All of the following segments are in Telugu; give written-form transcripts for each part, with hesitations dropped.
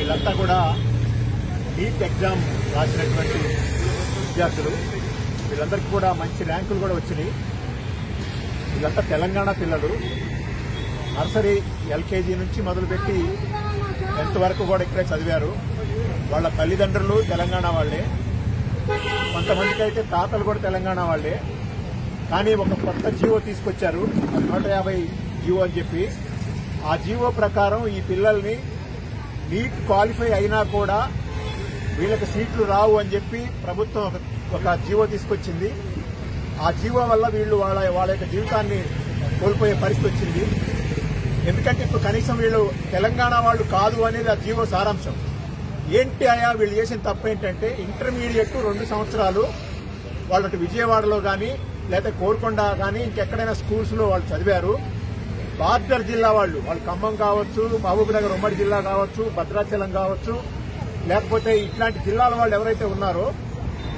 వీళ్ళంతా కూడా నీట్ ఎగ్జామ్ రాసినటువంటి విద్యార్థులు. వీళ్ళందరికీ కూడా మంచి ర్యాంకులు కూడా వచ్చినాయి. వీళ్ళంతా తెలంగాణ పిల్లలు. నర్సరీ ఎల్కేజీ నుంచి మొదలుపెట్టి 10th వరకు కూడా ఇక్కడే చదివారు. వాళ్ళ తల్లిదండ్రులు తెలంగాణ వాళ్లే, కొంతమందికి అయితే తాతలు కూడా తెలంగాణ వాళ్లే. కానీ ఒక కొత్త జీవో తీసుకొచ్చారు, 150 జీవో అని చెప్పి. ఆ జీవో ప్రకారం ఈ పిల్లల్ని నీట్ క్వాలిఫై అయినా కూడా వీళ్ళకి సీట్లు రావు అని చెప్పి ప్రభుత్వం ఒక జీవో తీసుకొచ్చింది. ఆ జీవో వల్ల వీళ్ళు వాళ్ళ యొక్క జీవితాన్ని కోల్పోయే పరిస్థితి వచ్చింది. ఎందుకంటే ఇప్పుడు కనీసం వీళ్ళు తెలంగాణ వాళ్ళు కాదు అనేది ఆ జీవో సారాంశం. ఏంటి అయా వీళ్ళు చేసిన తప్పు ఏంటంటే, ఇంటర్మీడియట్ 2 సంవత్సరాలు వాళ్ళు విజయవాడలో కానీ లేదా కోరుకొండ కానీ ఇంకెక్కడైనా స్కూల్స్ లో వాళ్ళు చదివారు. బార్డర్ జిల్లా వాళ్ళు ఖమ్మం కావచ్చు, మహబూబ్నగర్ ఉమ్మడి జిల్లా కావచ్చు, భద్రాచలం కావచ్చు, లేకపోతే ఇట్లాంటి జిల్లాల వాళ్ళు ఎవరైతే ఉన్నారో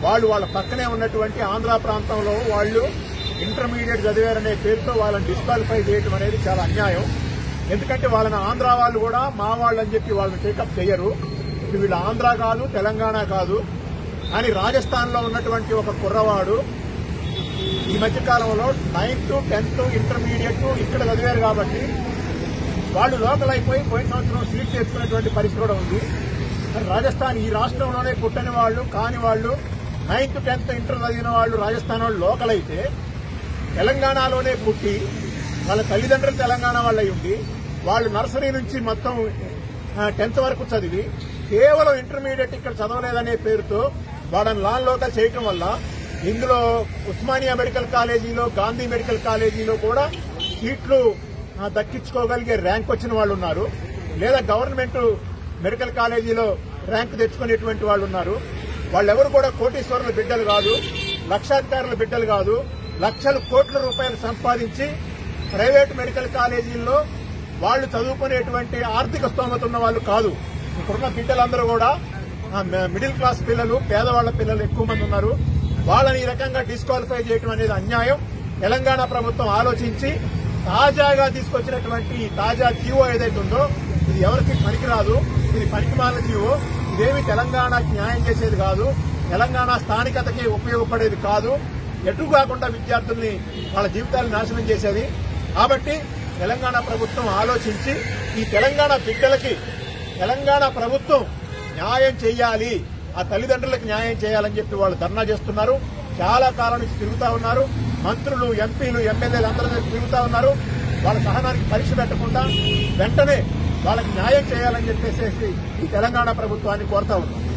వాళ్ళ పక్కనే ఉన్నటువంటి ఆంధ్ర ప్రాంతంలో వాళ్ళు ఇంటర్మీడియట్ చదివారనే పేరుతో వాళ్ళని డిస్క్వాలిఫై చేయడం అనేది చాలా అన్యాయం. ఎందుకంటే వాళ్ళని ఆంధ్ర వాళ్ళు కూడా మా వాళ్ళు అని చెప్పి వాళ్ళని టేకప్ చేయరు. ఇప్పుడు వీళ్ళు ఆంధ్ర కాదు, తెలంగాణ కాదు అని రాజస్థాన్ లో ఉన్నటువంటి ఒక కుర్రవాడు ఈ మధ్య కాలంలో 9th 10th ఇంటర్మీడియట్ ఇక్కడ చదివారు కాబట్టి వాళ్ళు లోకల్ అయిపోయి పోయిన సంవత్సరం సీట్ తెచ్చుకునేటువంటి పరిస్థితి కూడా ఉంది. రాజస్థాన్ ఈ రాష్ట్రంలోనే పుట్టని వాళ్ళు కాని వాళ్ళు 9th 10th ఇంటర్ చదివిన వాళ్ళు రాజస్థాన్ వాళ్ళు లోకల్ అయితే, తెలంగాణలోనే పుట్టి వాళ్ళ తల్లిదండ్రులు తెలంగాణ వాళ్ళు అయి ఉండి వాళ్ళు నర్సరీ నుంచి మొత్తం 10th వరకు చదివి కేవలం ఇంటర్మీడియట్ ఇక్కడ చదవలేదనే పేరుతో వాళ్ళని నాన్ లోకల్ చేయటం వల్ల ఇందులో ఉస్మానియా మెడికల్ కాలేజీలో, గాంధీ మెడికల్ కాలేజీలో కూడా సీట్లు దక్కించుకోగలిగే ర్యాంక్ వచ్చిన వాళ్ళు ఉన్నారు. లేదా గవర్నమెంట్ మెడికల్ కాలేజీలో ర్యాంక్ తెచ్చుకునేటువంటి వాళ్ళు ఉన్నారు. వాళ్ళెవరు కూడా కోటీశ్వరుల బిడ్డలు కాదు, లక్షాధికారుల బిడ్డలు కాదు. లక్షల కోట్ల రూపాయలు సంపాదించి ప్రైవేట్ మెడికల్ కాలేజీల్లో వాళ్ళు చదువుకునేటువంటి ఆర్థిక స్తోమత ఉన్న వాళ్ళు కాదు. ఇప్పుడున్న బిడ్డలందరూ కూడా మిడిల్ క్లాస్ పిల్లలు, పేదవాళ్ల పిల్లలు ఎక్కువ మంది ఉన్నారు. వాళ్ళని ఈ రకంగా డిస్క్వాలిఫై చేయడం అనేది అన్యాయం. తెలంగాణ ప్రభుత్వం ఆలోచించి తాజాగా తీసుకొచ్చినటువంటి తాజా జీవో ఏదైతే ఉందో ఇది ఎవరికి పనికిరాదు. ఇది పనికిమాలిన జీవో. ఇదేమి తెలంగాణకి న్యాయం చేసేది కాదు, తెలంగాణ స్థానికతకి ఉపయోగపడేది కాదు. ఎటు కాకుండా విద్యార్థుల్ని వాళ్ళ జీవితాలను నాశనం చేసేది. కాబట్టి తెలంగాణ ప్రభుత్వం ఆలోచించి ఈ తెలంగాణ బిడ్డలకి తెలంగాణ ప్రభుత్వం న్యాయం చేయాలి, ఆ తల్లిదండ్రులకు న్యాయం చేయాలని చెప్పి వాళ్ళు ధర్నా చేస్తున్నారు. చాలా కాలం నుంచి తిరుగుతా ఉన్నారు. మంత్రులు, ఎంపీలు, ఎమ్మెల్యేలు అందరూ తిరుగుతా ఉన్నారు. వాళ్ళ సహనానికి పరీక్ష పెట్టకుండా వెంటనే వాళ్ళకి న్యాయం చేయాలని చెప్పేసి ఈ తెలంగాణ ప్రభుత్వాన్ని కోరుతా ఉన్నారు.